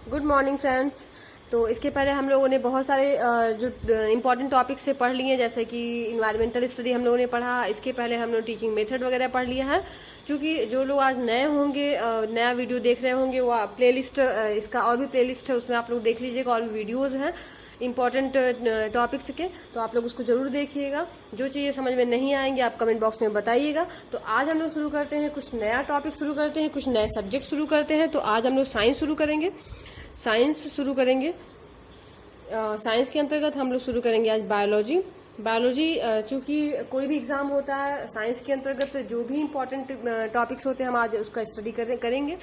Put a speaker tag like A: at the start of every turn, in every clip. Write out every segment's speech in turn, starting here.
A: Good morning friends. तो इसके पहले हम लोगों ने बहुत सारे जो इम्पोर्टेंट टॉपिक्स से पढ़ लिए, जैसे कि इन्वायरमेंटल स्टडी हम लोगों ने पढ़ा। इसके पहले हम लोग टीचिंग मेथड वगैरह पढ़ लिया है। क्योंकि जो लोग आज नए होंगे, नया वीडियो देख रहे होंगे, वो प्लेलिस्ट इसका और भी प्लेलिस्ट है, उसमें आप लोग देख लीजिएगा। और भी वीडियोज हैं इम्पॉर्टेंट टॉपिक्स के, तो आप लोग उसको जरूर देखिएगा। जो चीज़ें समझ में नहीं आएंगी आप कमेंट बॉक्स में बताइएगा। तो आज हम लोग शुरू करते हैं, कुछ नया टॉपिक शुरू करते हैं, कुछ नए सब्जेक्ट शुरू करते हैं। तो आज हम लोग साइंस शुरू करेंगे। साइंस के अंतर्गत हम लोग शुरू करेंगे आज बायोलॉजी। चूंकि कोई भी एग्जाम होता है, साइंस के अंतर्गत जो भी इम्पोर्टेंट टॉपिक्स होते हैं हम आज उसका स्टडी करेंगे।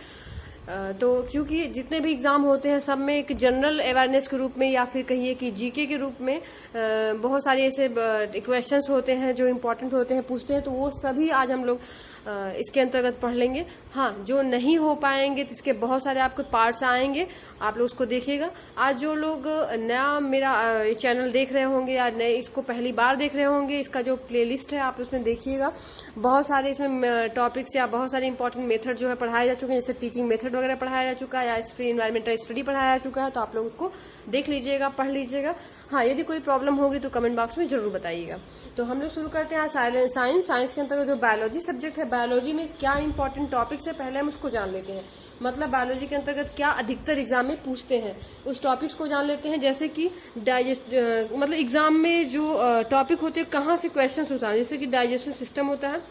A: तो क्योंकि जितने भी एग्जाम होते हैं सब में एक जनरल अवेयरनेस के रूप में, या फिर कहिए कि जीके के रूप में बहुत सारे ऐसे क्वेश्चंस होते हैं जो इम्पोर्टेंट होते हैं, पूछते हैं। तो वो सभी आज हम लोग इसके अंतर्गत पढ़ लेंगे। हाँ, जो नहीं हो पाएंगे तो इसके बहुत सारे आपको पार्ट्स आएंगे, आप लोग उसको देखिएगा। आज जो लोग नया मेरा चैनल देख रहे होंगे या नए इसको पहली बार देख रहे होंगे, इसका जो प्लेलिस्ट है आप उसमें देखिएगा। बहुत सारे इसमें टॉपिक्स या बहुत सारे इंपॉर्टेंट मेथड जो है पढ़ाए जा चुके हैं, जैसे टीचिंग मेथड वगैरह पढ़ाया जा चुका है, या फिर इन्वायरमेंटल स्टडी पढ़ाया जा चुका है। तो आप लोग उसको देख लीजिएगा, पढ़ लीजिएगा। हाँ, यदि कोई प्रॉब्लम होगी तो कमेंट बॉक्स में जरूर बताइएगा। तो हम लोग शुरू करते हैं साइंस के अंतर्गत जो बायोलॉजी सब्जेक्ट है। बायोलॉजी में क्या इंपॉर्टेंट टॉपिक्स है पहले हम उसको जान लेते हैं। मतलब बायोलॉजी के अंतर्गत क्या अधिकतर एग्जाम में पूछते हैं, उस टॉपिक्स को जान लेते हैं। जैसे कि मतलब एग्जाम में जो टॉपिक होते हैं कहाँ से क्वेश्चन उठा है, जैसे कि डाइजेस्टिव सिस्टम होता है,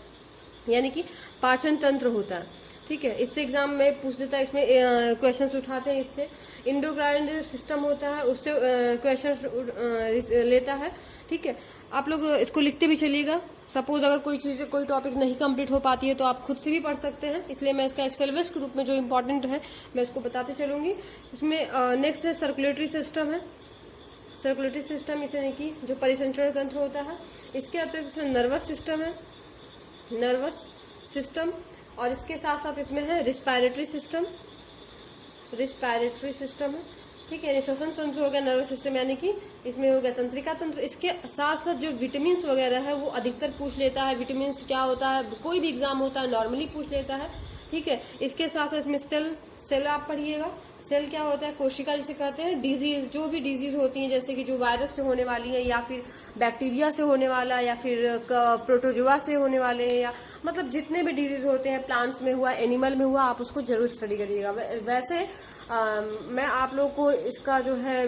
A: यानी कि पाचन तंत्र होता है। ठीक है, इससे एग्जाम में पूछ देता है, इसमें क्वेश्चन उठाते हैं। इससे इंडोक्राइन सिस्टम होता है, उससे क्वेश्चन लेता है। ठीक है, आप लोग इसको लिखते भी चलिएगा। सपोज अगर कोई टॉपिक नहीं कंप्लीट हो पाती है तो आप खुद से भी पढ़ सकते हैं, इसलिए मैं इसका एक सिलेबस के रूप में जो इम्पोर्टेंट है मैं इसको बताते चलूंगी। इसमें नेक्स्ट है सर्कुलेटरी सिस्टम है। सर्कुलेटरी सिस्टम इसे नहीं कि जो परिसंचरण तंत्र होता है। इसके अतिरिक्त इसमें नर्वस सिस्टम, और इसके साथ साथ इसमें है रिस्पायरेटरी सिस्टम है। ठीक है, श्वसन तंत्र हो गया, नर्वस सिस्टम यानी कि इसमें हो गया तंत्रिका तंत्र। इसके साथ साथ जो विटामिन वगैरह है वो अधिकतर पूछ लेता है। विटामिन क्या होता है, कोई भी एग्जाम होता है नॉर्मली पूछ लेता है। ठीक है, इसके साथ साथ इसमें सेल आप पढ़िएगा। सेल क्या होता है, कोशिका जिसे कहते हैं। डिजीज, जो भी डिजीज होती है, जैसे कि जो वायरस से होने वाली है, या फिर बैक्टीरिया से होने वाला, या फिर प्रोटोजोआ से होने वाले हैं, या मतलब जितने भी डिजीज होते हैं, प्लांट्स में हुआ, एनिमल में हुआ, आप उसको जरूर स्टडी करिएगा। वैसे मैं आप लोग को इसका जो है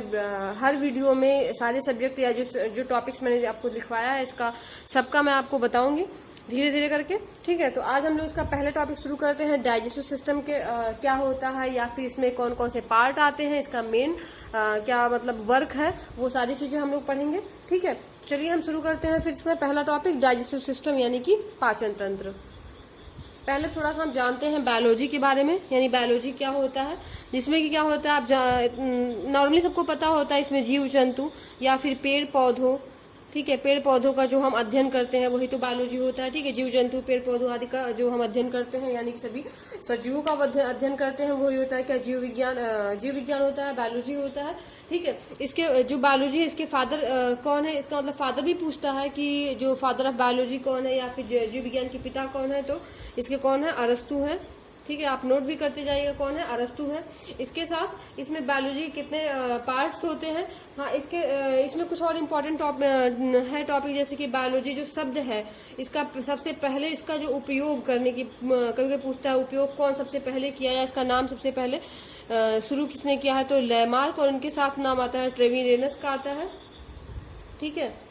A: हर वीडियो में सारे सब्जेक्ट या जो टॉपिक्स मैंने आपको लिखवाया है, इसका सबका मैं आपको बताऊंगी धीरे धीरे करके। ठीक है, तो आज हम लोग इसका पहले टॉपिक शुरू करते हैं। डाइजेस्टिव सिस्टम के क्या होता है, या फिर इसमें कौन कौन से पार्ट आते हैं, इसका मेन क्या मतलब वर्क है, वो सारी चीजें हम लोग पढ़ेंगे। ठीक है, चलिए हम शुरू करते हैं। फिर इसमें पहला टॉपिक डाइजेस्टिव सिस्टम यानी कि पाचन तंत्र। पहले थोड़ा सा हम जानते हैं बायोलॉजी के बारे में, यानी बायोलॉजी क्या होता है। जिसमें कि क्या होता है, आप नॉर्मली सबको पता होता है, इसमें जीव जंतु या फिर पेड़ पौधों, ठीक है, पेड़ पौधों का जो हम अध्ययन करते हैं वही तो बायोलॉजी होता है। ठीक है, जीव जंतु पेड़ पौधों आदि का जो हम अध्ययन करते हैं, यानी कि सभी सजीवों का अध्ययन करते हैं, वही होता है क्या, जीव विज्ञान होता है, बायोलॉजी होता है। ठीक है, इसके जो बायोलॉजी है, इसके फादर कौन है, इसका मतलब फादर भी पूछता है कि जो फादर ऑफ बायोलॉजी कौन है, या फिर जीव विज्ञान के पिता कौन है। तो इसके कौन है, अरस्तु है। ठीक है, आप नोट भी करते जाइएगा कौन है, अरस्तु है। इसके साथ इसमें बायोलॉजी कितने पार्ट्स होते हैं। हाँ, इसमें कुछ और इम्पोर्टेंट टॉपिक, जैसे कि बायोलॉजी जो शब्द है, इसका सबसे पहले इसका जो उपयोग करने की कभी पूछता है, उपयोग कौन सबसे पहले किया, या इसका नाम सबसे पहले शुरू किसने किया है। तो लैमार्क, और उनके साथ नाम आता है ट्रेविरेनस का आता है। ठीक है,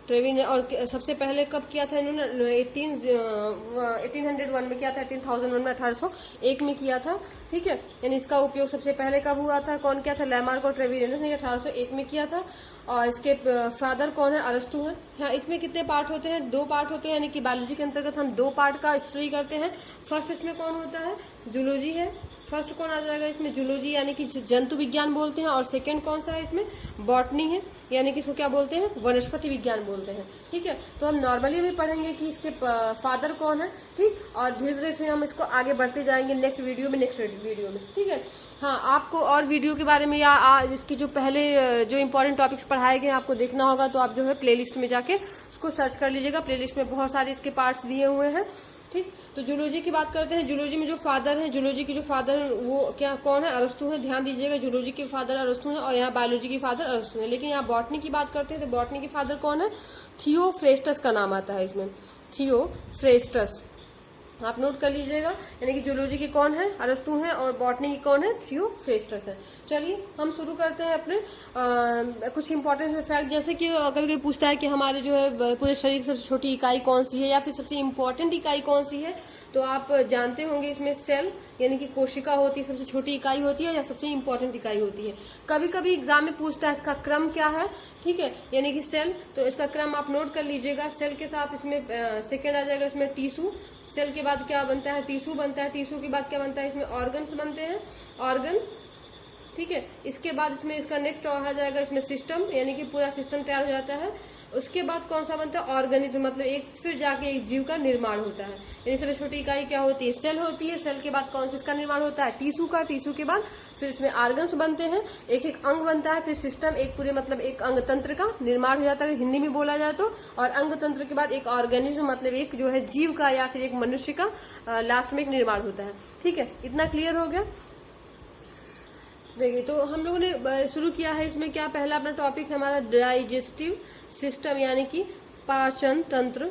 A: और सबसे पहले कब किया था इन्होंने, 1801 में किया था, 1801 में 1801 में किया था। ठीक है, यानी इसका उपयोग सबसे पहले कब हुआ था, कौन किया था, लैमार्क और ट्रेविरेनस ने 1801 में किया था। और इसके फादर कौन है, अरस्तु है। हाँ, इसमें कितने पार्ट होते हैं, 2 पार्ट होते हैं, यानी कि बायोलॉजी के अंतर्गत हम 2 पार्ट का स्टडी करते हैं। फर्स्ट इसमें कौन होता है, जूलॉजी है। फर्स्ट कौन आ जाएगा इसमें, जूलॉजी यानी कि जंतु विज्ञान बोलते हैं। और सेकंड कौन सा है इसमें, बॉटनी है, यानी कि इसको क्या बोलते हैं, वनस्पति विज्ञान बोलते हैं। ठीक है, तो हम नॉर्मली भी पढ़ेंगे कि इसके फादर कौन है। ठीक, और धीरे धीरे फिर हम इसको आगे बढ़ते जाएंगे नेक्स्ट वीडियो में। ठीक है, हाँ, आपको और वीडियो के बारे में या इसकी जो पहले जो इम्पोर्टेंट टॉपिक्स पढ़ाए गए आपको देखना होगा, तो आप जो है प्लेलिस्ट में जाके उसको सर्च कर लीजिएगा। प्लेलिस्ट में बहुत सारे इसके पार्ट्स दिए हुए हैं। ठीक, तो जूलॉजी की बात करते हैं। जूलॉजी में जो फादर है, जूलॉजी के जो फादर है वो क्या कौन है? अरस्तु है। ध्यान दीजिएगा, जूलॉजी के फादर अरस्तु है और यहाँ बायोलॉजी की फादर अरस्तु है। लेकिन यहाँ बॉटनी की बात करते हैं तो बॉटनी के फादर कौन है? थियोफ्रेस्टस का नाम आता है इसमें, थियोफ्रेस्टस, आप नोट कर लीजिएगा। यानी कि जूलॉजी की कौन है? अरस्तु है और बॉटनी की कौन है? थियोफ्रेस्टस है। चलिए हम शुरू करते हैं अपने कुछ इंपॉर्टेंट फैक्ट। जैसे कि कभी कभी पूछता है कि हमारे जो है पूरे शरीर की सबसे छोटी इकाई कौन सी है या फिर सबसे इम्पोर्टेंट इकाई कौन सी है, तो आप जानते होंगे इसमें सेल यानी कि कोशिका होती है, सबसे छोटी इकाई होती है या सबसे इम्पोर्टेंट इकाई होती है। कभी कभी एग्जाम में पूछता है इसका क्रम क्या है, ठीक है, यानी कि सेल, तो इसका क्रम आप नोट कर लीजिएगा। सेल के साथ इसमें सेकेंड आ जाएगा इसमें टिश्यू, सेल के बाद क्या बनता है? टिश्यू बनता है, टिश्यू के बाद क्या बनता है? इसमें ऑर्गन्स बनते हैं, ऑर्गन, ठीक है। इसके बाद इसमें इसका नेक्स्ट आ जाएगा इसमें सिस्टम, यानी कि पूरा सिस्टम तैयार हो जाता है। उसके बाद कौन सा बनता है? ऑर्गेनिज्म, मतलब एक फिर जाके एक जीव का निर्माण होता है। यानी सबसे छोटी इकाई क्या होती है? सेल होती है। सेल के बाद कौन किसका निर्माण होता है? टिश्यू का। टिश्यू के बाद फिर इसमें ऑर्गन्स बनते हैं, एक एक अंग बनता है, फिर सिस्टम, एक पूरे मतलब एक अंग तंत्र का निर्माण हो जाता है हिंदी में बोला जाए तो। और अंग तंत्र के बाद एक ऑर्गेनिज्म मतलब एक जो है जीव का या फिर एक मनुष्य का लास्ट में एक निर्माण होता है। ठीक है, इतना क्लियर हो गया। देखिए, तो हम लोगों ने शुरू किया है इसमें क्या, पहला अपना टॉपिक है हमारा डाइजेस्टिव सिस्टम यानी कि पाचन तंत्र,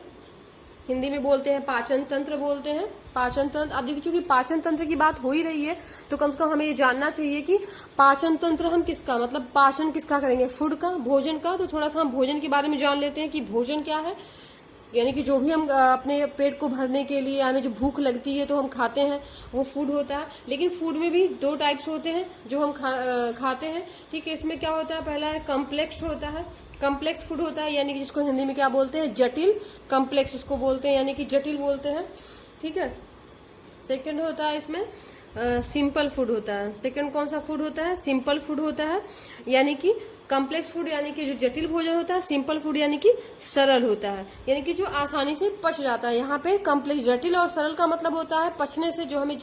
A: हिंदी में बोलते हैं पाचन तंत्र बोलते हैं, पाचन तंत्र। अब देखिए, चूंकि पाचन तंत्र की बात हो ही रही है तो कम से कम हमें ये जानना चाहिए कि पाचन तंत्र हम किसका मतलब पाचन किसका करेंगे? फूड का, भोजन का। तो थोड़ा सा हम भोजन के बारे में जान लेते हैं कि भोजन क्या है। यानी कि जो भी हम अपने पेट को भरने के लिए हमें जो भूख लगती है तो हम खाते हैं वो फूड होता है। लेकिन फूड में भी दो टाइप्स होते हैं जो हम खाते हैं, ठीक है। इसमें क्या होता है? पहला है कम्प्लेक्स होता है, कम्प्लेक्स फूड होता है, यानी कि जिसको हिंदी में क्या बोलते हैं? जटिल, कम्प्लेक्स उसको बोलते हैं, यानी कि जटिल बोलते हैं, ठीक है। सेकंड होता है इसमें सिंपल फूड होता है। सेकंड कौन सा फूड होता है? सिंपल फूड होता है, यानी कि कम्प्लेक्स फूड यानी कि जो जटिल भोजन होता है, सिंपल फूड यानी कि सरल होता है, यानी कि जो आसानी से पच जाता है। यहाँ पे कम्प्लेक्स, जटिल और सरल का मतलब होता है पचने से, जो हमें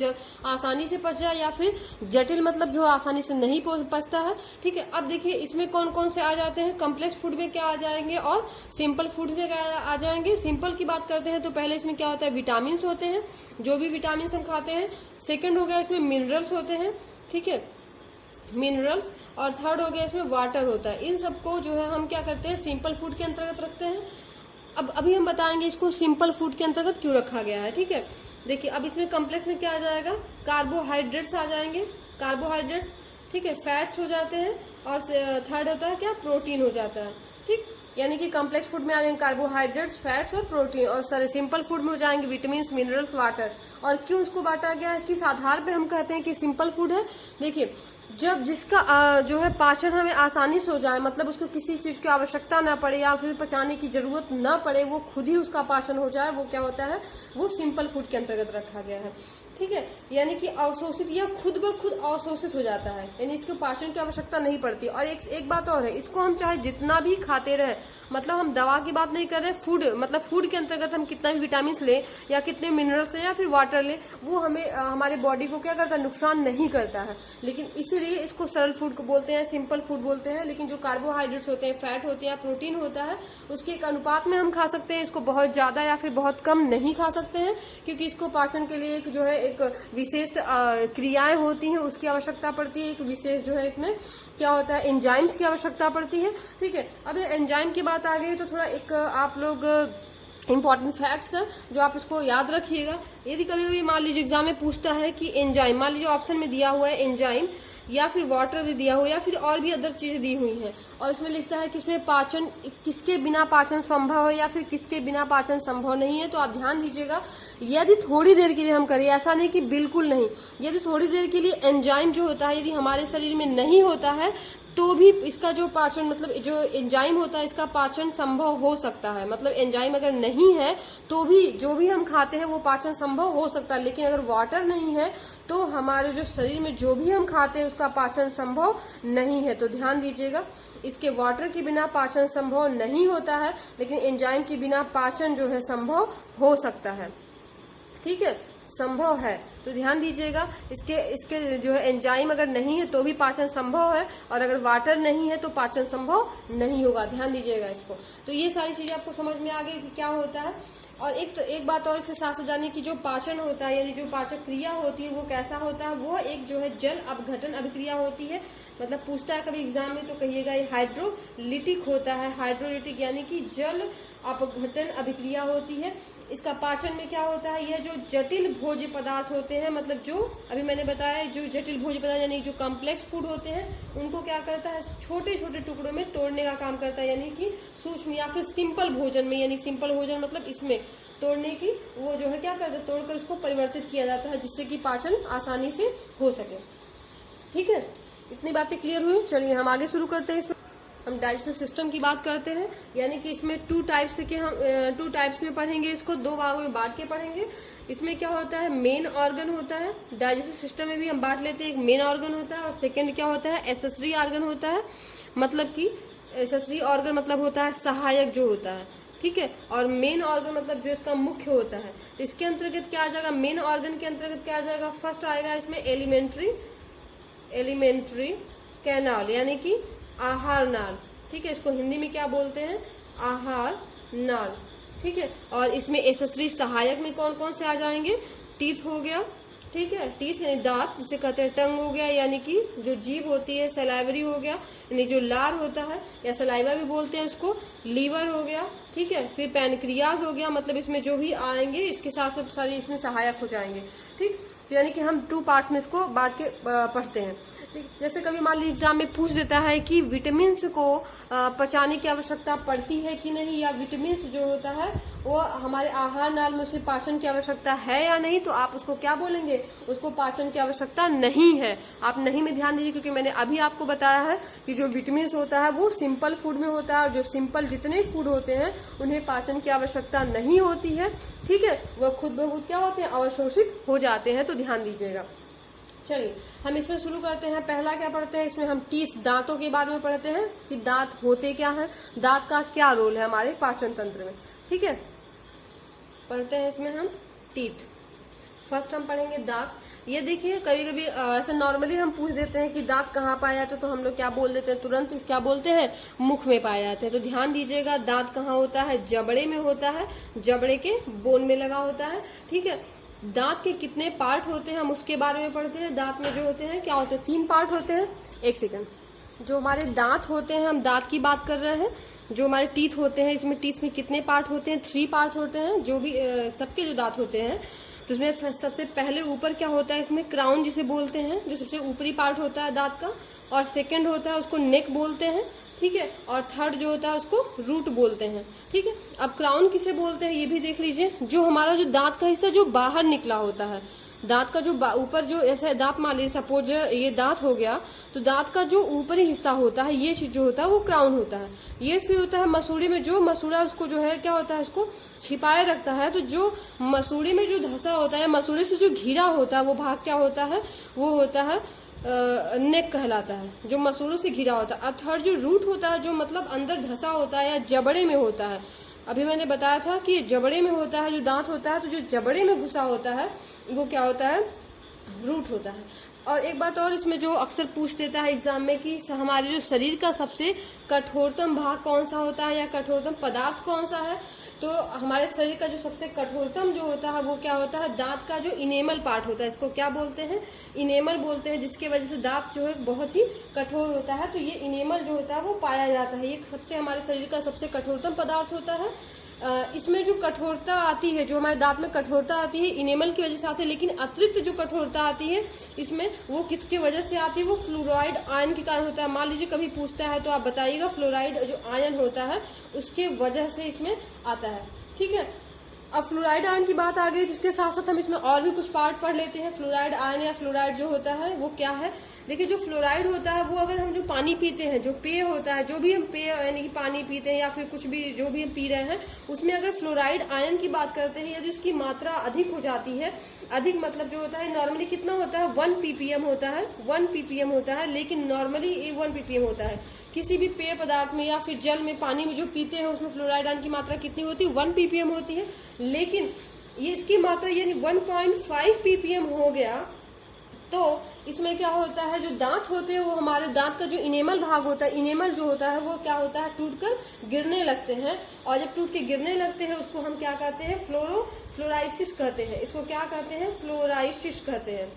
A: आसानी से पच जाए, या फिर जटिल मतलब जो आसानी से नहीं पचता है, ठीक है। अब देखिए इसमें कौन कौन से आ जाते हैं? कम्प्लेक्स फूड में क्या आ जाएंगे और सिंपल फूड में क्या आ जाएंगे? सिंपल की बात करते हैं तो पहले इसमें क्या होता है? विटामिन होते हैं, जो भी विटामिन हम खाते हैं। सेकेंड हो गया इसमें मिनरल्स होते हैं, ठीक है, मिनरल्स। और थर्ड हो गया इसमें वाटर होता है। इन सबको जो है हम क्या करते हैं? सिंपल फूड के अंतर्गत रखते हैं। अब अभी हम बताएंगे इसको सिंपल फूड के अंतर्गत क्यों रखा गया है, ठीक है। देखिए, अब इसमें कम्प्लेक्स में क्या आ जाएगा? कार्बोहाइड्रेट्स आ जाएंगे, कार्बोहाइड्रेट्स, ठीक है, फैट्स हो जाते हैं, और थर्ड होता है क्या? प्रोटीन हो जाता है, ठीक। यानी कि कम्प्लेक्स फूड में आ जाएंगे कार्बोहाइड्रेट्स, फैट्स और प्रोटीन, और सिंपल फूड में हो जाएंगे विटामिन, मिनरल्स, वाटर। और क्यों इसको बांटा गया है, किस आधार पे हम कहते हैं कि सिंपल फूड है? देखिए, जब जिसका जो है पाचन हमें आसानी से हो जाए, मतलब उसको किसी चीज की आवश्यकता ना पड़े या फिर पचाने की जरूरत ना पड़े, वो खुद ही उसका पाचन हो जाए, वो क्या होता है? वो सिंपल फूड के अंतर्गत रखा गया है, ठीक है। यानी कि अवशोषित या खुद ब खुद अवशोषित हो जाता है, यानी इसको पाचन की आवश्यकता नहीं पड़ती। और एक बात और है, इसको हम चाहे जितना भी खाते रहे, मतलब हम दवा की बात नहीं कर रहे, फूड मतलब फूड के अंतर्गत हम कितना भी विटामिन ले या कितने मिनरल्स ले या फिर वाटर ले, वो हमें हमारे बॉडी को क्या करता है? नुकसान नहीं करता है। लेकिन इसीलिए इसको सरल फूड को बोलते हैं, सिंपल फूड बोलते हैं। लेकिन जो कार्बोहाइड्रेट्स होते हैं, फैट होते हैं, प्रोटीन होता है, उसके एक अनुपात में हम खा सकते हैं। इसको बहुत ज्यादा या फिर बहुत कम नहीं खा सकते हैं, क्योंकि इसको पाचन के लिए एक जो है एक विशेष क्रियाएं होती हैं, उसकी आवश्यकता पड़ती है। एक विशेष जो है इसमें क्या होता है? एंजाइम्स की आवश्यकता पड़ती है, ठीक है। अब एंजाइम की बात आ गई तो थोड़ा एक आप लोग इंपॉर्टेंट फैक्ट्स है जो आप इसको याद रखिएगा। यदि कभी कभी मान लीजिए एग्जाम में पूछता है कि एंजाइम, मान लीजिए ऑप्शन में दिया हुआ है एंजाइम या फिर वाटर भी दिया हुआ या फिर और भी अदर चीजें दी हुई हैं, और इसमें लिखता है कि इसमें पाचन किसके बिना पाचन संभव है या फिर किसके बिना पाचन संभव नहीं है। तो आप ध्यान दीजिएगा, यदि थोड़ी देर के लिए हम करें, ऐसा नहीं कि बिल्कुल नहीं, यदि थोड़ी देर के लिए एंजाइम जो होता है यदि हमारे शरीर में नहीं होता है तो भी इसका जो पाचन मतलब जो एंजाइम होता है इसका पाचन संभव हो सकता है। मतलब एंजाइम अगर नहीं है तो भी जो भी हम खाते हैं वो पाचन संभव हो सकता है। लेकिन अगर वाटर नहीं है तो हमारे जो शरीर में जो भी हम खाते हैं उसका पाचन संभव नहीं है। तो ध्यान दीजिएगा, इसके वाटर के बिना पाचन संभव नहीं होता है, लेकिन एंजाइम के बिना पाचन जो है संभव हो सकता है, ठीक है, संभव है। तो ध्यान दीजिएगा, इसके जो है एंजाइम अगर नहीं है तो भी पाचन संभव है, और अगर वाटर नहीं है तो पाचन संभव नहीं होगा। ध्यान दीजिएगा इसको। तो ये सारी चीजें आपको समझ में आ गई कि क्या होता है और एक बात और इसके साथ जाने की जो पाचन होता है यानी जो पाचक क्रिया होती है वो कैसा होता है, वो एक जो है जल अपघटन अभिक्रिया होती है। मतलब पूछता है कभी एग्जाम में तो कहिएगा ये हाइड्रोलिटिक होता है। हाइड्रोलिटिक यानी कि जल अपघटन अभिक्रिया होती है। इसका पाचन में क्या होता है, यह जो जटिल भोज्य पदार्थ होते हैं, मतलब जो अभी मैंने बताया जो जटिल भोज्य पदार्थ यानी जो कॉम्प्लेक्स फूड होते हैं उनको क्या करता है, छोटे छोटे टुकड़ों में तोड़ने का काम करता है। यानी कि सूक्ष्म या फिर सिंपल भोजन में, यानी सिंपल भोजन मतलब इसमें तोड़ने की वो जो है क्या करता है, तोड़कर उसको परिवर्तित किया जाता है जिससे कि पाचन आसानी से हो सके। ठीक है, इतनी बातें क्लियर हुई। चलिए हम आगे शुरू करते हैं। इसमें हम डाइजेस्टिव सिस्टम की बात करते हैं, यानी कि इसमें टू टाइप्स में पढ़ेंगे, इसको दो भागों में बांट के पढ़ेंगे। इसमें क्या होता है, मेन ऑर्गन होता है। डाइजेस्टिव सिस्टम में भी हम बांट लेते हैं, एक मेन ऑर्गन होता है और सेकंड क्या होता है, एसेसरी ऑर्गन होता है। मतलब कि एसेसरी ऑर्गन मतलब होता है सहायक जो होता है, ठीक है, और मेन ऑर्गन मतलब जो इसका मुख्य होता है। तो इसके अंतर्गत क्या आ जाएगा, मेन ऑर्गन के अंतर्गत क्या आ जाएगा, फर्स्ट आएगा इसमें एलिमेंट्री कैनाल यानी कि आहार नाल। ठीक है, इसको हिंदी में क्या बोलते हैं, आहार नाल। ठीक है, और इसमें एसेसरी सहायक में कौन कौन से आ जाएंगे, टीथ हो गया, ठीक है, टीथ यानी दांत जिसे कहते हैं, टंग हो गया यानी कि जो जीभ होती है, सलाइवरी हो गया यानी जो लार होता है या सलाइवा भी बोलते हैं उसको, लीवर हो गया, ठीक है, फिर पैनक्रियाज हो गया। मतलब इसमें जो भी आएंगे इसके साथ साथ सारे इसमें सहायक हो जाएंगे। ठीक, तो यानी कि हम टू पार्ट्स में इसको बांट के पढ़ते हैं। जैसे कभी मान लीजिए एग्जाम में पूछ देता है कि विटामिन को पचाने की आवश्यकता पड़ती है कि नहीं, या विटामिन जो होता है वो हमारे आहार नाल में उसे पाचन की आवश्यकता है या नहीं, तो आप उसको क्या बोलेंगे, उसको पाचन की आवश्यकता नहीं है। आप नहीं में ध्यान दीजिए, क्योंकि मैंने अभी आपको बताया है कि जो विटामिन होता है वो सिंपल फूड में होता है और जो सिंपल जितने फूड होते हैं उन्हें पाचन की आवश्यकता नहीं होती है। ठीक है, वह खुद ब खुद क्या होते हैं, अवशोषित हो जाते हैं। तो ध्यान दीजिएगा। चलिए हम इसमें शुरू करते हैं। पहला क्या पढ़ते हैं, इसमें हम टीथ, दांतों के बारे में पढ़ते हैं कि दांत होते क्या हैं, दांत का क्या रोल है हमारे पाचन तंत्र में। ठीक है, पढ़ते हैं इसमें हम टीथ। फर्स्ट हम पढ़ेंगे दांत। ये देखिए कभी कभी ऐसे नॉर्मली हम पूछ देते हैं कि दांत कहाँ पाए जाते हैं, तो हम लोग क्या बोल देते हैं, तुरंत क्या बोलते हैं, मुख में पाए जाते हैं। तो ध्यान दीजिएगा, दांत कहाँ होता है, जबड़े में होता है, जबड़े के बोन में लगा होता है। ठीक है, दांत के कितने पार्ट होते हैं हम उसके बारे में पढ़ते हैं। दांत में जो होते हैं क्या होते हैं, 3 पार्ट होते हैं। एक सेकंड, जो हमारे दांत होते हैं, हम दांत की बात कर रहे हैं। जो हमारे टीथ होते हैं, इसमें टीथ में कितने पार्ट होते हैं, 3 पार्ट होते हैं। जो भी सबके जो दांत होते हैं, तो इसमें सबसे पहले ऊपर क्या होता है, इसमें क्राउन जिसे बोलते हैं, जो सबसे ऊपरी पार्ट होता है दांत का, और सेकंड होता है उसको नेक बोलते हैं। ठीक है, और थर्ड जो होता है उसको रूट बोलते हैं। ठीक है, अब क्राउन किसे बोलते हैं ये भी देख लीजिए। जो हमारा जो दांत का हिस्सा जो बाहर निकला होता है, दांत का जो ऊपर जो ऐसे दांत मान लीजिए, सपोज ये दांत हो गया, तो दांत का जो ऊपरी हिस्सा होता है ये जो होता है वो क्राउन होता है। ये फिर होता है मसूड़ी में, जो मसूड़ा उसको जो है क्या होता है, उसको छिपाए रखता है। तो जो मसूड़ी में जो धसा होता है, मसूड़ी से जो घिरा होता है वो भाग क्या होता है, वो होता है नेक कहलाता है, जो मसूड़ों से घिरा होता है। और थर्ड जो रूट होता है, जो मतलब अंदर धसा होता है या जबड़े में होता है। अभी मैंने बताया था कि जबड़े में होता है जो दांत होता है, तो जो जबड़े में घुसा होता है वो क्या होता है, रूट होता है। और एक बात और इसमें जो अक्सर पूछ देता है एग्जाम में कि हमारे जो शरीर का सबसे कठोरतम भाग कौन सा होता है या कठोरतम पदार्थ कौन सा है, तो हमारे शरीर का जो सबसे कठोरतम जो होता है वो क्या होता है, दांत का जो इनेमल पार्ट होता है, इसको क्या बोलते हैं, इनेमल बोलते हैं, जिसके वजह से दांत जो है बहुत ही कठोर होता है। तो ये इनेमल जो होता है वो पाया जाता है, ये सबसे हमारे शरीर का सबसे कठोरतम पदार्थ होता है। इसमें जो कठोरता आती है, जो हमारे दांत में कठोरता आती है, इनेमल की वजह से आती है, लेकिन अतिरिक्त जो कठोरता आती है इसमें वो किसके वजह से आती है, वो फ्लोराइड आयन के कारण होता है। मान लीजिए कभी पूछता है तो आप बताइएगा, फ्लोराइड जो आयन होता है उसके वजह से इसमें आता है। ठीक है, अब फ्लोराइड आयन की बात आ गई, जिसके साथ साथ हम इसमें और भी कुछ पार्ट पढ़ लेते हैं। फ्लोराइड आयन या फ्लोराइड जो होता है वो क्या है, देखिए जो फ्लोराइड होता है वो अगर हम जो पानी पीते हैं, जो पेय होता है, जो भी हम पेय यानी कि पानी पीते हैं या फिर कुछ भी जो भी हम पी रहे हैं, उसमें अगर फ्लोराइड आयन की बात करते हैं, यदि उसकी मात्रा अधिक हो जाती है, अधिक मतलब जो होता है नॉर्मली कितना होता है, 1 ppm होता है, 1 ppm होता है, लेकिन नॉर्मली 1 ppm होता है। किसी भी पेय पदार्थ में या फिर जल में, पानी में जो पीते हैं उसमें फ्लोराइड आयन की मात्रा कितनी होती है, 1 ppm होती है। लेकिन ये इसकी मात्रा यानी 1.5 ppm हो गया तो इसमें क्या होता है, जो दांत होते हैं वो हमारे दांत का जो इनेमल भाग होता है, इनेमल जो होता है वो क्या होता है, टूटकर गिरने लगते हैं। और जब टूट के गिरने लगते हैं उसको हम क्या कहते हैं, फ्लोराइसिस कहते हैं। इसको क्या कहते हैं, फ्लोराइसिस कहते हैं।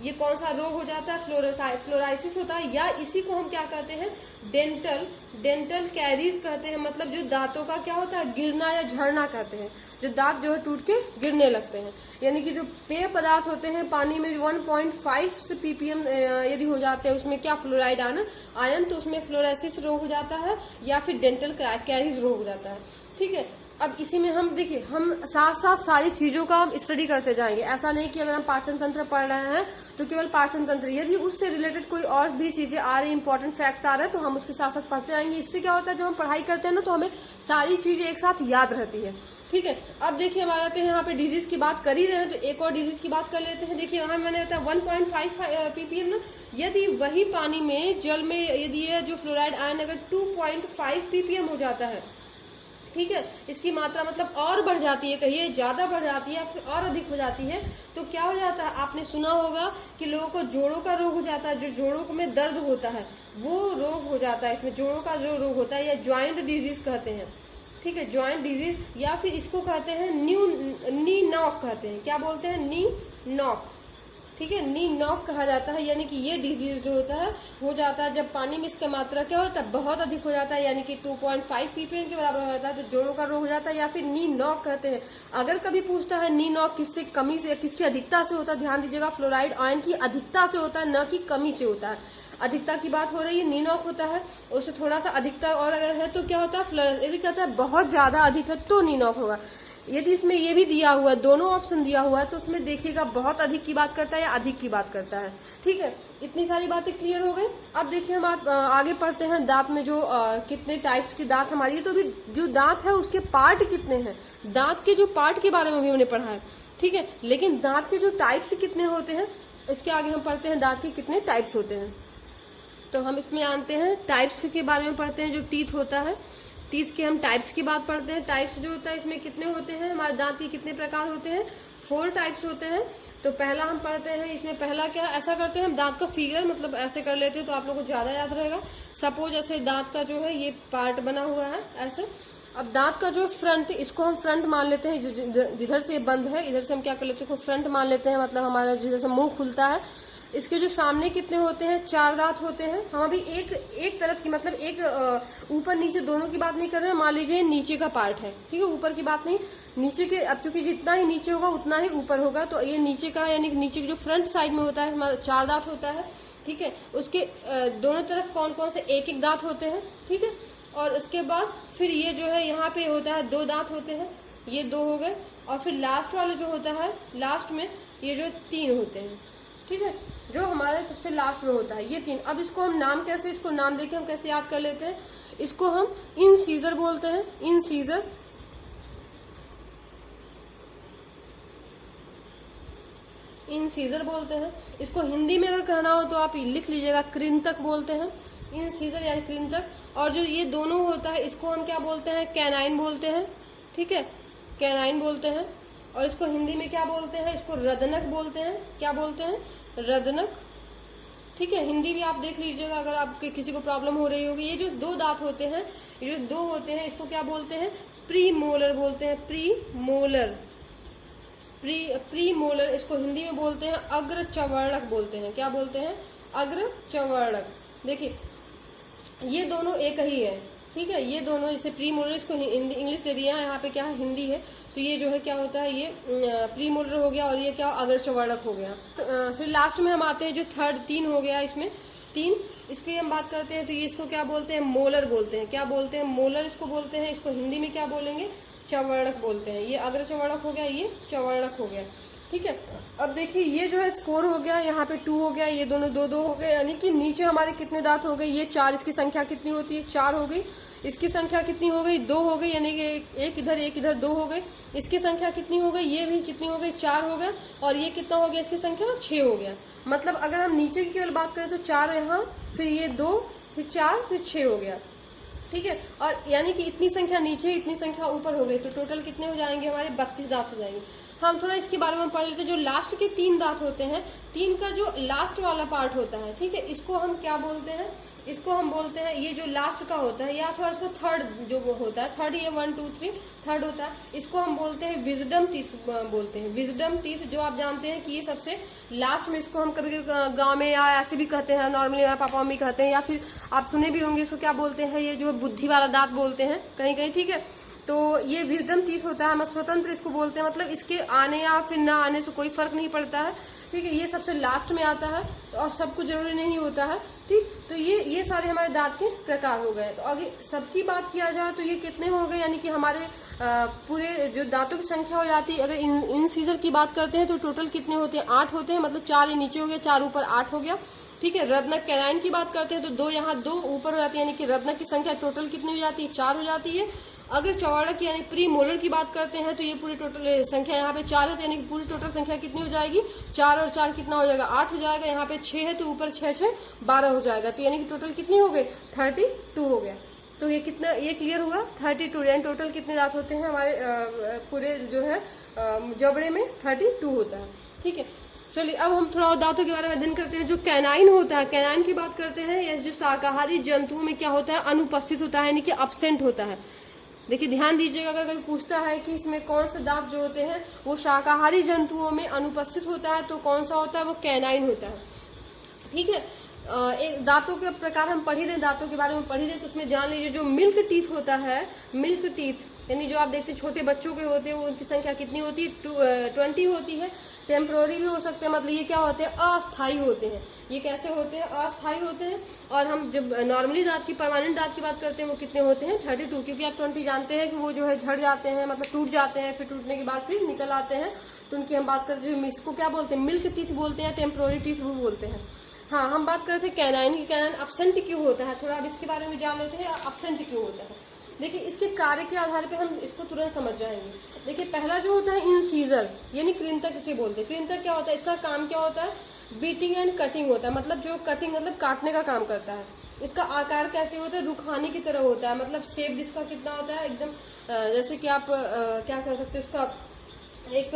A: ये कौन सा रोग हो जाता है, फ्लोराइसिस होता है, या इसी को हम क्या कहते हैं, डेंटल कैरीज कहते हैं। मतलब जो दांतों का क्या होता है, गिरना या झड़ना कहते हैं, जो दांत जो है टूट के गिरने लगते हैं। यानी कि जो पेय पदार्थ होते हैं पानी में 1.5 ppm यदि हो जाते हैं उसमें क्या, फ्लोराइड आयन, तो उसमें फ्लोराइसिस रोग हो जाता है या फिर डेंटल कैरीज रोग हो जाता है। ठीक है, अब इसी में हम देखिए, हम साथ साथ सारी चीजों का हम स्टडी करते जाएंगे। ऐसा नहीं कि अगर हम पाचन तंत्र पढ़ रहे हैं तो केवल पाचन तंत्र, यदि उससे रिलेटेड कोई और भी चीजें आ रही, इंपॉर्टेंट फैक्ट्स आ रहे हैं तो हम उसके साथ साथ पढ़ते जाएंगे। इससे क्या होता है, जब हम पढ़ाई करते हैं ना तो हमें सारी चीजें एक साथ याद रहती है। ठीक है, अब देखिए हम आ जाते हैं यहाँ पे डिजीज की बात कर ही रहे हैं तो एक और डिजीज की बात कर लेते हैं। देखिए यहाँ मैंने बताया 1.5 ppm ना, यदि वही पानी में, जल में यदि ये जो फ्लोराइड आयन अगर 2.5 ppm हो जाता है, ठीक है, इसकी मात्रा मतलब और बढ़ जाती है, कहिए ज्यादा बढ़ जाती है फिर और अधिक हो जाती है, तो क्या हो जाता है, आपने सुना होगा कि लोगों को जोड़ों का रोग हो जाता है, जो जोड़ों में दर्द होता है वो रोग हो जाता है। इसमें जोड़ों का जो रोग होता है या ज्वाइंट डिजीज कहते हैं। ठीक है, ज्वाइंट डिजीज, या फिर इसको कहते हैं नी नॉक कहते हैं। क्या बोलते हैं, नी नॉक। ठीक है, नी नॉक कहा जाता है। यानी कि ये डिजीज जो होता है हो जाता है जब पानी में इसका मात्रा क्या होता है, बहुत अधिक हो जाता है, यानी कि 2.5 ppm के बराबर हो जाता है, तो जोड़ों का रोग हो जाता है या फिर नी नॉक कहते हैं। अगर कभी पूछता है नी नॉक किससे कमी से, किसकी अधिकता से होता है, ध्यान दीजिएगा, फ्लोराइड आयन की अधिकता से होता है, न कि कमी से होता है। अधिकता की बात हो रही है, नी नॉक होता है, उससे थोड़ा सा अधिकता और अगर है तो क्या होता है, यदि कहता है बहुत ज्यादा अधिक है तो नी नॉक होगा। यदि इसमें ये भी दिया हुआ है, दोनों ऑप्शन दिया हुआ है, तो उसमें देखिएगा बहुत अधिक की बात करता है या अधिक की बात करता है। ठीक है, इतनी सारी बातें क्लियर हो गई। अब देखिए हम आगे पढ़ते हैं दांत में जो कितने टाइप्स के दांत हमारी है, तो अभी जो दांत है उसके पार्ट कितने हैं, दांत के जो पार्ट के बारे में भी हमने पढ़ा है। ठीक है, लेकिन दांत के जो टाइप्स कितने होते हैं, इसके आगे हम पढ़ते हैं दांत के कितने टाइप्स होते हैं। तो हम इसमें जानते हैं टाइप्स के बारे में पढ़ते हैं। जो टीथ होता है, टीथ के हम टाइप्स की बात पढ़ते हैं। टाइप्स जो होता है इसमें कितने होते हैं, हमारे दांत के कितने प्रकार होते हैं, 4 टाइप्स होते हैं। तो पहला हम पढ़ते हैं, इसमें पहला क्या, ऐसा करते हैं हम दांत का फिगर मतलब ऐसे कर लेते हैं तो आप लोगों को ज्यादा याद रहेगा। सपोज ऐसे दांत का जो है ये पार्ट बना हुआ है ऐसे। अब दांत का जो फ्रंट, इसको हम फ्रंट मान लेते हैं, जिधर से बंद है इधर से हम क्या कर लेते हैं, फ्रंट मान लेते हैं, मतलब हमारा जिधर से मुंह खुलता है। इसके जो सामने कितने होते हैं, 4 दांत होते हैं। हम अभी एक तरफ की मतलब एक ऊपर नीचे दोनों की बात नहीं कर रहे हैं। मान लीजिए नीचे का पार्ट है, ठीक है, ऊपर की बात नहीं, नीचे के, अब चूंकि जितना ही नीचे होगा उतना ही ऊपर होगा, तो ये नीचे का यानी नीचे जो फ्रंट साइड में होता है हमारा 4 दांत होता है। ठीक है, उसके दोनों तरफ कौन कौन से एक दांत होते हैं। ठीक है, और उसके बाद फिर ये जो है यहाँ पे होता है 2 दांत होते हैं, ये 2 हो गए। और फिर लास्ट वाले जो होता है, लास्ट में ये जो 3 होते हैं। ठीक है, जो हमारे सबसे लास्ट में होता है ये 3। अब इसको हम नाम कैसे, इसको नाम देके हम कैसे याद कर लेते हैं, इसको हम इंसीजर बोलते हैं। इंसीजर, इंसीजर बोलते हैं। इसको हिंदी में अगर कहना हो तो आप लिख लीजिएगा, कृंतक बोलते हैं। इंसीजर यानी कृंतक। और जो ये दोनों होता है इसको हम क्या बोलते हैं, कैनाइन बोलते हैं। ठीक है, कैनाइन बोलते हैं। और इसको हिंदी में क्या बोलते हैं, इसको रदनक बोलते हैं। क्या बोलते हैं, रदनक। ठीक है, हिंदी भी आप देख लीजिएगा अगर आपके किसी को प्रॉब्लम हो रही होगी। ये जो 2 दांत होते हैं, ये जो 2 होते हैं, इसको क्या बोलते हैं, प्री मोलर बोलते हैं। Pre molar, pre molar. इसको हिंदी में बोलते हैं अग्र चवर्णक बोलते हैं। क्या बोलते हैं, अग्र चवर्णक। देखिए ये दोनों एक ही है। ठीक है, ये दोनों, जैसे प्री मोलर, इसको इंग्लिश दे दिया है, यहाँ पे क्या है, हिंदी है, तो ये जो है क्या होता है, ये प्री मोलर हो गया और ये क्या, अग्र चवर्णक हो गया। फिर लास्ट में हम आते हैं जो थर्ड 3 हो गया, इसमें 3, इसकी हम बात करते हैं तो ये इसको क्या बोलते हैं, मोलर बोलते हैं। क्या बोलते हैं, मोलर इसको बोलते हैं। इसको हिंदी में क्या बोलेंगे, चवर्णक बोलते हैं। ये अग्र चवर्णक हो गया, ये चवर्णक हो गया। ठीक है, अब देखिए ये जो है 4 हो गया, यहाँ पे 2 हो गया, ये दोनों 2 हो गए, यानी कि नीचे हमारे कितने दांत हो गए, ये 4। इसकी संख्या कितनी होती है, 4 हो गई। इसकी संख्या कितनी हो गई, 2 हो गई, यानी कि एक इधर 2 हो गई। इसकी संख्या कितनी हो गई, ये भी कितनी हो गई, 4 हो गया। और ये कितना हो गया, इसकी संख्या 6 हो गया। मतलब अगर हम नीचे की केवल बात करें तो 4 यहाँ, फिर ये 2, फिर 4, फिर 6 हो गया। ठीक है, और यानी कि इतनी संख्या नीचे, इतनी संख्या ऊपर हो गई, तो टोटल कितने हो जाएंगे हमारे, 32 दांत हो जाएंगे। हम थोड़ा इसके बारे में पढ़ लेते हैं। जो लास्ट के 3 दांत होते हैं, 3 का जो लास्ट वाला पार्ट होता है, ठीक है, इसको हम क्या बोलते हैं, इसको हम बोलते हैं, ये जो लास्ट का होता है, या थोड़ा इसको थर्ड जो वो होता है, थर्ड, ये 1 2 3 थर्ड होता है, इसको हम बोलते हैं विजडम टीथ बोलते हैं। विजडम टीथ जो आप जानते हैं कि ये सबसे लास्ट में, इसको हम कभी गांव में या ऐसे भी कहते हैं, नॉर्मली हमारे पापा मम्मी कहते हैं, या फिर आप सुने भी होंगे इसको क्या बोलते हैं, ये जो बुद्धि वाला दांत बोलते हैं कहीं कहीं, ठीक है। तो ये विजडम टीथ होता है, हम स्वतंत्र इसको बोलते हैं, मतलब इसके आने या फिर ना आने से कोई फर्क नहीं पड़ता है, ठीक है। ये सबसे लास्ट में आता है और सबको जरूरी नहीं होता है, ठीक। तो ये सारे हमारे दांत के प्रकार हो गए। तो अगर सबकी बात किया जाए तो ये कितने हो गए, यानी कि हमारे पूरे जो दांतों की संख्या हो जाती है। अगर इंसिजर की बात करते हैं तो टोटल कितने होते हैं, 8 होते हैं, मतलब 4 नीचे हो गया, 4 ऊपर, 8 हो गया, ठीक है। रत्नक कैनाइन की बात करते हैं तो 2 यहाँ 2 ऊपर हो जाती है, यानी कि रत्नक की संख्या टोटल कितनी हो जाती है, 4 हो जाती है। अगर चौड़क यानी प्री मोलर की बात करते हैं तो ये पूरी टोटल संख्या यहाँ पे 4 है, यानी कि पूरी टोटल संख्या कितनी हो जाएगी, 4 और 4 कितना हो जाएगा, 8 हो जाएगा। यहाँ पे 6 है तो ऊपर 6 6 12 हो जाएगा, तो यानी कि टोटल कितनी हो गई, 32 हो गया। तो ये कितना, ये क्लियर हुआ, 32, यानी टोटल कितने दांत होते हैं हमारे पूरे जो है जबड़े में, 32 होता है, ठीक है। चलिए अब हम थोड़ा और दांतों के बारे में अध्ययन करते हैं। जो कैनाइन होता है, कैनाइन की बात करते हैं, या जो शाकाहारी जंतुओं में क्या होता है, अनुपस्थित होता है, यानी कि अब्सेंट होता है। देखिए ध्यान दीजिएगा, अगर कोई पूछता है कि इसमें कौन से दांत जो होते हैं वो शाकाहारी जंतुओं में अनुपस्थित होता है, तो कौन सा होता है, वो कैनाइन होता है, ठीक है। एक दांतों के प्रकार हम पढ़ ही रहे, दांतों के बारे में पढ़ ही रहे, तो उसमें जान लीजिए जो मिल्क टीथ होता है, मिल्क टीथ यानी जो आप देखते हैं छोटे बच्चों के होते हैं, उनकी संख्या कितनी होती है, 20 होती है। टेम्प्रोरी भी हो सकते हैं, मतलब ये क्या होते हैं, अस्थायी होते हैं। ये कैसे होते हैं, अस्थायी होते हैं। और हम जब नॉर्मली दांत की, परमानेंट दांत की बात करते हैं, वो कितने होते हैं, 32, क्योंकि आप 20 जानते हैं कि वो जो है झड़ जाते हैं, मतलब टूट जाते हैं, फिर टूटने के बाद फिर निकल आते हैं, तो उनकी हम बात करते हैं, इसको क्या बोलते हैं, मिल्क टीथ बोलते हैं, टेम्प्रोरी टीथ भी बोलते हैं। हाँ, हम बात कर रहे थे कैनाइन की। कैनाइन अब्सेंट क्यों होता है, थोड़ा अब इसके बारे में जान लेते हैं, अब्सेंट क्यों होता है। देखिए इसके कार्य के आधार पे हम इसको तुरंत समझ जाएंगे। देखिए पहला जो होता है इंसीजर, यानी कृंतक इसे बोलते हैं। कृंतक क्या होता है, इसका काम क्या होता है, बीटिंग एंड कटिंग होता है, मतलब जो कटिंग मतलब काटने का काम करता है। इसका आकार कैसे होता है, रुखानी की तरह होता है, मतलब शेप इसका कितना होता है, एकदम जैसे कि आप क्या कह सकते हैं, उसका एक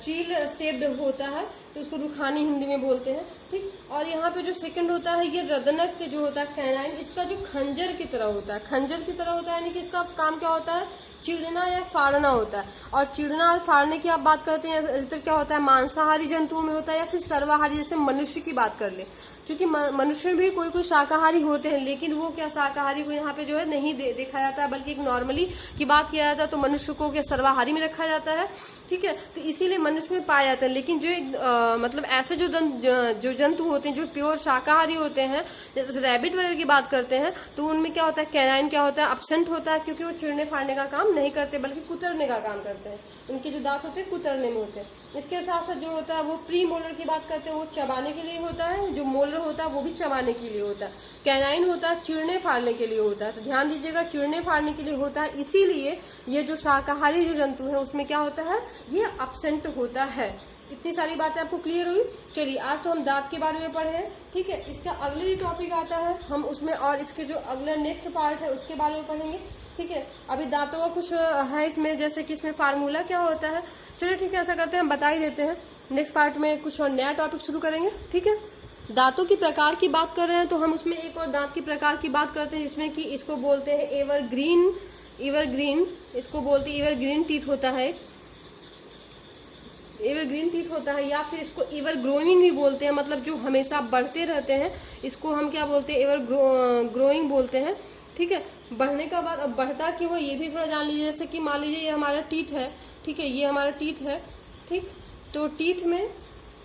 A: चील शेप्ड होता है, तो उसको रुखानी हिंदी में बोलते हैं, ठीक। और यहाँ पे जो सेकंड होता है, ये रदनक जो होता है कैनाइन, इसका जो खंजर की तरह होता है, खंजर की तरह होता है, यानी कि इसका काम क्या होता है, चिड़ना या फाड़ना होता है। और चिड़ना और फाड़ने की आप बात करते हैं तो क्या होता है, मांसाहारी जंतुओं में होता है या फिर सर्वाहारी, जैसे मनुष्य की बात कर ले, क्योंकि मनुष्य में भी कोई कोई शाकाहारी होते हैं, लेकिन वो क्या शाकाहारी को यहाँ पे जो है नहीं देखा जाता है, बल्कि एक नॉर्मली की बात किया जाता है, तो मनुष्य को क्या सर्वाहारी में रखा जाता है, ठीक है। तो इसीलिए मनुष्य में पाया जाता है। लेकिन जो मतलब ऐसे जो जंतु होते हैं जो प्योर शाकाहारी होते हैं, जैसे रैबिट वगैरह की बात करते हैं, तो उनमें क्या होता है, कैनाइन क्या होता है, अब्सेंट होता है, क्योंकि वो चिड़ने फाड़ने का काम नहीं करते, बल्कि कुतरने का काम करते हैं। उनके जो दांत होते हैं कुतरने में होते हैं। इसके साथ साथ जो होता है वो प्री मोलर की बात करते हैं, वो चबाने के लिए होता है, जो मोलर होता है वो भी चबाने के लिए होता है। कैनाइन होता है चिड़ने फाड़ने के लिए होता है। तो ध्यान दीजिएगा, चिड़ने फाड़ने के लिए होता है, इसीलिए ये जो शाकाहारी जो जंतु है उसमें क्या होता है, ये अब्सेंट होता है। इतनी सारी बातें आपको क्लियर हुई। चलिए आज तो हम दांत के बारे में पढ़े हैं, ठीक है। इसका अगले टॉपिक आता है, हम उसमें और इसके जो अगला नेक्स्ट पार्ट है उसके बारे में पढ़ेंगे, ठीक है। अभी दांतों का कुछ है इसमें, जैसे कि इसमें फार्मूला क्या होता है। चलिए ठीक है, ऐसा करते हैं, हम बता ही देते हैं। नेक्स्ट पार्ट में कुछ और नया टॉपिक शुरू करेंगे, ठीक है। दांतों की प्रकार की बात कर रहे हैं, तो हम उसमें एक और दांत की प्रकार की बात करते हैं, जिसमें कि इसको बोलते हैं एवरग्रीन। इसको बोलते हैं एवरग्रीन टीथ होता है, एवरग्रीन टीथ होता है, या फिर इसको एवर ग्रोइंग भी बोलते हैं, मतलब जो हमेशा बढ़ते रहते हैं, इसको हम क्या बोलते हैं, एवर ग्रोइंग बोलते हैं, ठीक है। बढ़ने का बाद, अब बढ़ता क्यों है ये भी थोड़ा जान लीजिए। जैसे कि मान लीजिए ये हमारा टीथ है, ठीक है, ये हमारा टीथ है, ठीक। तो टीथ में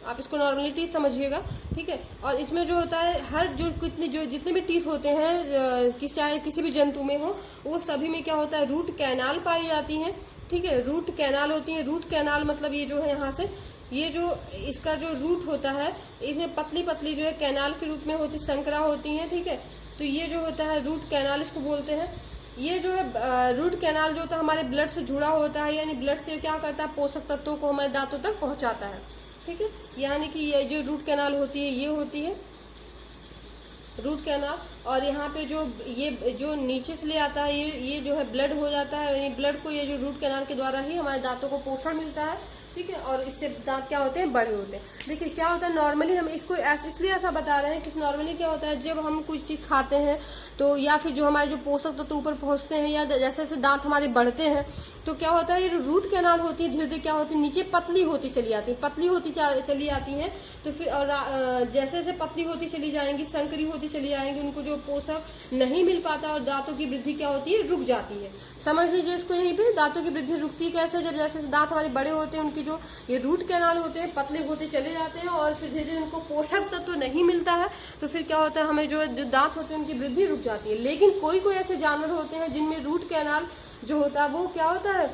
A: आप इसको नॉर्मली टीथ समझिएगा, ठीक है। और इसमें जो होता है, हर जितने भी टीथ होते हैं चाहे किसी भी जंतु में हो, वो सभी में क्या होता है, रूट कैनाल पाई जाती है, ठीक है। रूट कैनाल होती है। रूट कैनाल मतलब ये जो है यहाँ से, ये जो इसका जो रूट होता है, इसमें पतली पतली जो है कैनाल के रूप में होती, संकरा होती है, ठीक है। तो ये जो होता है रूट कैनाल इसको बोलते हैं। ये जो है रूट कैनाल जो होता है हमारे ब्लड से जुड़ा होता है, यानी ब्लड से क्या करता है, पोषक तत्वों को हमारे दांतों तक पहुंचाता है, ठीक है। यानी कि ये जो रूट कैनाल होती है, ये होती है रूट कैनाल। और यहाँ पे ये जो नीचे से ले आता है, ये जो है ब्लड हो जाता है, यानी ब्लड को ये जो रूट कैनाल के द्वारा ही हमारे दांतों को पोषण मिलता है, ठीक है, और इससे दांत क्या होते हैं, बड़े होते हैं। देखिए क्या होता है, नॉर्मली हम इसको इसलिए ऐसा बता रहे हैं कि नॉर्मली क्या होता है, जब हम कुछ चीज खाते हैं तो या फिर जो हमारे जो पोषक तत्व ऊपर पहुंचते हैं या जैसे जैसे दांत हमारे बढ़ते हैं तो क्या होता है, ये रूट कैनाल होती है धीरे धीरे क्या होती है, नीचे पतली होती चली आती है, पतली होती चली आती है। तो फिर और जैसे जैसे पतली होती चली जाएंगी, संकरी होती चली जाएंगी, उनको जो पोषक नहीं मिल पाता और दांतों की वृद्धि क्या होती है, रुक जाती है। समझ लीजिए इसको, यहीं पे दांतों की वृद्धि रुकती है कैसे, जब जैसे दांत हमारे बड़े होते हैं उनकी जो ये रूट कैनाल होते हैं पतले होते चले जाते हैं और फिर धीरे धीरे उनको पोषक तत्व नहीं मिलता है, तो फिर क्या होता है, हमें जो दांत होते हैं उनकी वृद्धि रुक जाती है। लेकिन कोई कोई ऐसे जानवर होते हैं जिनमें रूट कैनाल जो होता है वो क्या होता है,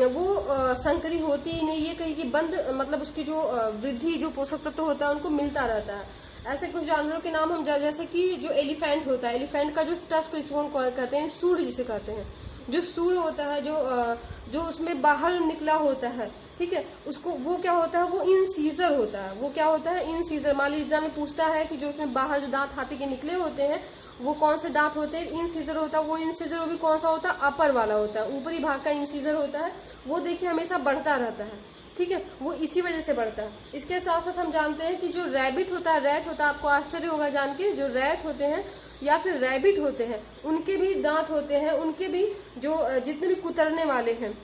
A: वो संकरी होती ही नहीं, ये कहीं की बंद, मतलब उसकी जो वृद्धि जो पोषक तत्व होता है उनको मिलता रहता है। ऐसे कुछ जानवरों के नाम हम जैसे कि जो एलिफेंट होता है, एलिफेंट का जो टस्क इसको हम कहते हैं सूंड जिसे कहते हैं, जो सूंड होता है जो उसमें बाहर निकला होता है, ठीक है, उसको वो क्या होता है, वो इंसीजर होता है। वो क्या होता है, इंसीजर। मान लीजिए एग्जाम में पूछता है कि जो उसमें बाहर जो दांत हाथी के निकले होते हैं वो कौन से दांत होते हैं, इंसीजर होता है। वो इंसीजर वो भी कौन सा होता है, अपर वाला होता है, ऊपरी भाग का इंसीजर होता है। वो देखिए हमेशा बढ़ता रहता है, ठीक है, वो इसी वजह से बढ़ता है। इसके साथ साथ हम जानते हैं कि जो रैबिट होता है, रैट होता है, आपको आश्चर्य होगा जान के, जो रैट होते हैं या फिर रैबिट होते हैं उनके भी दांत होते हैं, उनके भी जो जितने भी कुतरने वाले हैं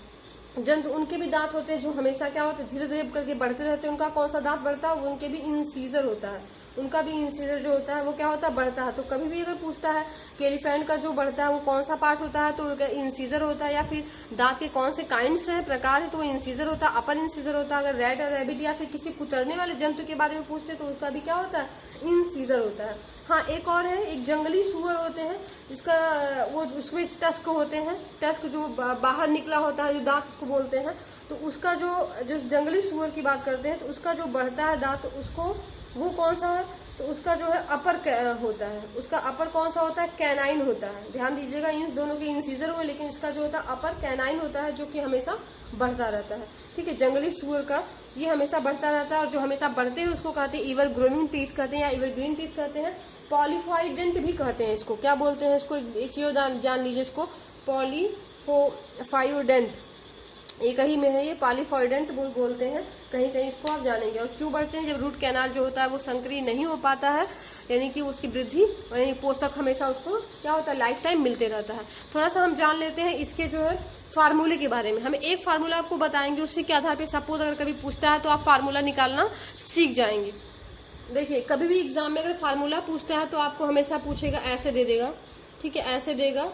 A: जंतु उनके भी दांत होते हैं जो हमेशा क्या होते हैं, धीरे धीरे करके बढ़ते रहते हैं। उनका कौन सा दांत बढ़ता है, उनके भी इंसीजर होता है, उनका भी इंसीजर जो होता है वो क्या होता है, बढ़ता है। तो कभी भी अगर पूछता है कि एलिफेंट का जो बढ़ता है वो कौन सा पार्ट होता है, तो इंसीजर होता है, या फिर दांत के कौन से काइंड्स हैं, प्रकार है, तो इंसीजर होता है, अपर इंसीजर होता है। अगर रेड और रैबिट या फिर किसी कुतरने वाले जंतु के बारे में पूछते तो उसका भी क्या होता है, इंसीजर होता है। हाँ, एक और है, एक जंगली सुअर होते हैं जिसका वो उसमें टस्क होते हैं, टस्क जो बाहर निकला होता है, जो दांत उसको बोलते हैं। तो उसका जो जंगली सुअर की बात करते हैं तो उसका जो बढ़ता है दांत, उसको वो कौन सा है, तो उसका जो है अपर होता है। उसका अपर कौन सा होता है, कैनाइन होता है। ध्यान दीजिएगा, इन दोनों के इंसीजर हुए, लेकिन इसका जो होता है अपर कैनाइन होता है, जो कि हमेशा बढ़ता रहता है। ठीक है, जंगली सुअर का ये हमेशा बढ़ता रहता है, और जो हमेशा बढ़ते हैं उसको कहते हैं ईवर ग्रोइंग टीथ कहते हैं, या ईवर ग्रीन टीथ कहते हैं। पॉलीफाइडेंट भी कहते हैं इसको। क्या बोलते हैं इसको, एक चीज जान लीजिए, इसको पॉलीफाइडेंट एक ही में है, ये पॉलीफाइडेंट बोलते हैं, कहीं कहीं इसको आप जानेंगे। और क्यों बढ़ते हैं, जब रूट कैनाल जो होता है वो संकरी नहीं हो पाता है, यानी कि उसकी वृद्धि यानी पोषक हमेशा उसको क्या होता है, लाइफ टाइम मिलते रहता है। थोड़ा सा हम जान लेते हैं इसके जो है फार्मूले के बारे में। हम एक फार्मूला आपको बताएंगे, उसी के आधार पर सपोज अगर कभी पूछता है तो आप फार्मूला निकालना सीख जाएंगे। देखिए, कभी भी एग्जाम में अगर फार्मूला पूछता है तो आपको हमेशा पूछेगा, ऐसे दे देगा, ठीक है, ऐसे देगा,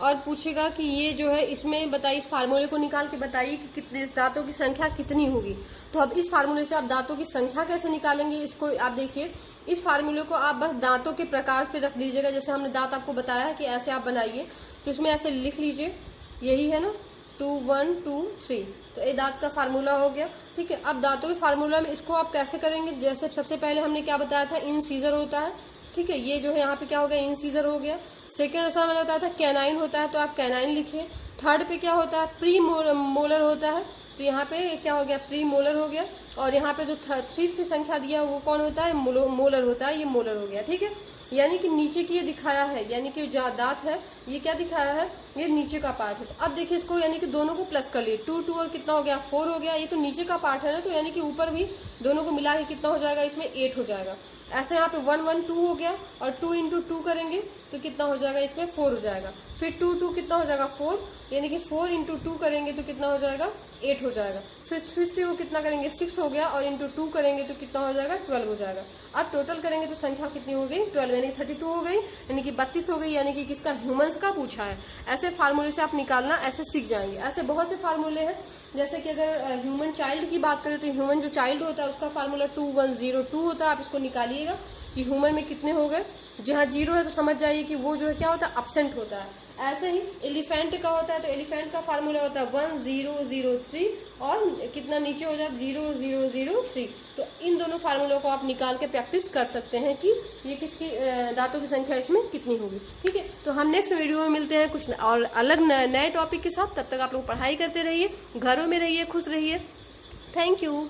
A: और पूछेगा कि ये जो है इसमें बताइए, इस फार्मूले को निकाल के बताइए कि कितने दांतों की संख्या कितनी होगी। तो अब इस फार्मूले से आप दांतों की संख्या कैसे निकालेंगे, इसको आप देखिए। इस फार्मूले को आप बस दांतों के प्रकार पे रख लीजिएगा। जैसे हमने दांत आपको बताया है कि ऐसे आप बनाइए, तो इसमें ऐसे लिख लीजिए, यही है ना, 2 1 2 3। तो ये दांत का फार्मूला हो गया। ठीक है, अब दांतों के फार्मूला में इसको आप कैसे करेंगे, जैसे सबसे पहले हमने क्या बताया था, इंसीजर होता है। ठीक है, ये जो है यहाँ पे क्या हो गया, इंसीजर हो गया। सेकेंड ऐसा मैंने बताया था कैनाइन होता है, तो आप कैनाइन लिखिए। थर्ड पे क्या होता है, प्री मोलर होता है, तो यहाँ पे क्या हो गया, प्री मोलर हो गया। और यहाँ पे जो तीसरी संख्या दिया है वो कौन होता है, मोलर होता है, ये मोलर हो गया। ठीक है, यानी कि नीचे की ये दिखाया है, यानी कि जो दांत है ये क्या दिखाया है, ये नीचे का पार्ट है। तो अब देखिए इसको, यानी कि दोनों को प्लस कर लिए, 2 2 और कितना हो गया, 4 हो गया। ये तो नीचे का पार्ट है ना, तो यानी कि ऊपर भी दोनों को मिला के कितना हो जाएगा, इसमें 8 हो जाएगा। ऐसे यहाँ पे 1 1 2 हो गया, और 2 × 2 करेंगे तो कितना हो जाएगा, इसमें 4 हो जाएगा। फिर 2 2 कितना हो जाएगा, 4, यानी कि 4 × 2 करेंगे तो कितना हो जाएगा, 8 हो जाएगा। फिर 3 3 को कितना करेंगे, 6 हो गया, और × 2 करेंगे तो कितना हो जाएगा, 12 हो जाएगा। अब टोटल करेंगे तो संख्या कितनी हो गई, 12, यानी 32 हो गई, यानी कि 32 हो गई, यानी कि किसका, ह्यूमंस का पूछा है। ऐसे फार्मूले से आप निकालना ऐसे सीख जाएंगे। ऐसे बहुत से फार्मूले हैं, जैसे कि अगर ह्यूमन चाइल्ड की बात करें तो ह्यूमन जो चाइल्ड होता है उसका फार्मूला 2102 होता है। आप इसको निकालिएगा कि ह्यूमन में कितने हो गए। जहाँ 0 है तो समझ जाइए कि वो जो है क्या होता है, एब्सेंट होता है। ऐसे ही एलिफेंट का होता है, तो एलिफेंट का फार्मूला होता है 1003, और कितना नीचे हो जाता है, 0003। तो इन दोनों फार्मूलों को आप निकाल के प्रैक्टिस कर सकते हैं कि ये किसकी दांतों की संख्या इसमें कितनी होगी। ठीक है, तो हम नेक्स्ट वीडियो में मिलते हैं कुछ और अलग नए टॉपिक के साथ। तब तक आप लोग पढ़ाई करते रहिए, घरों में रहिए, खुश रहिए। Thank you.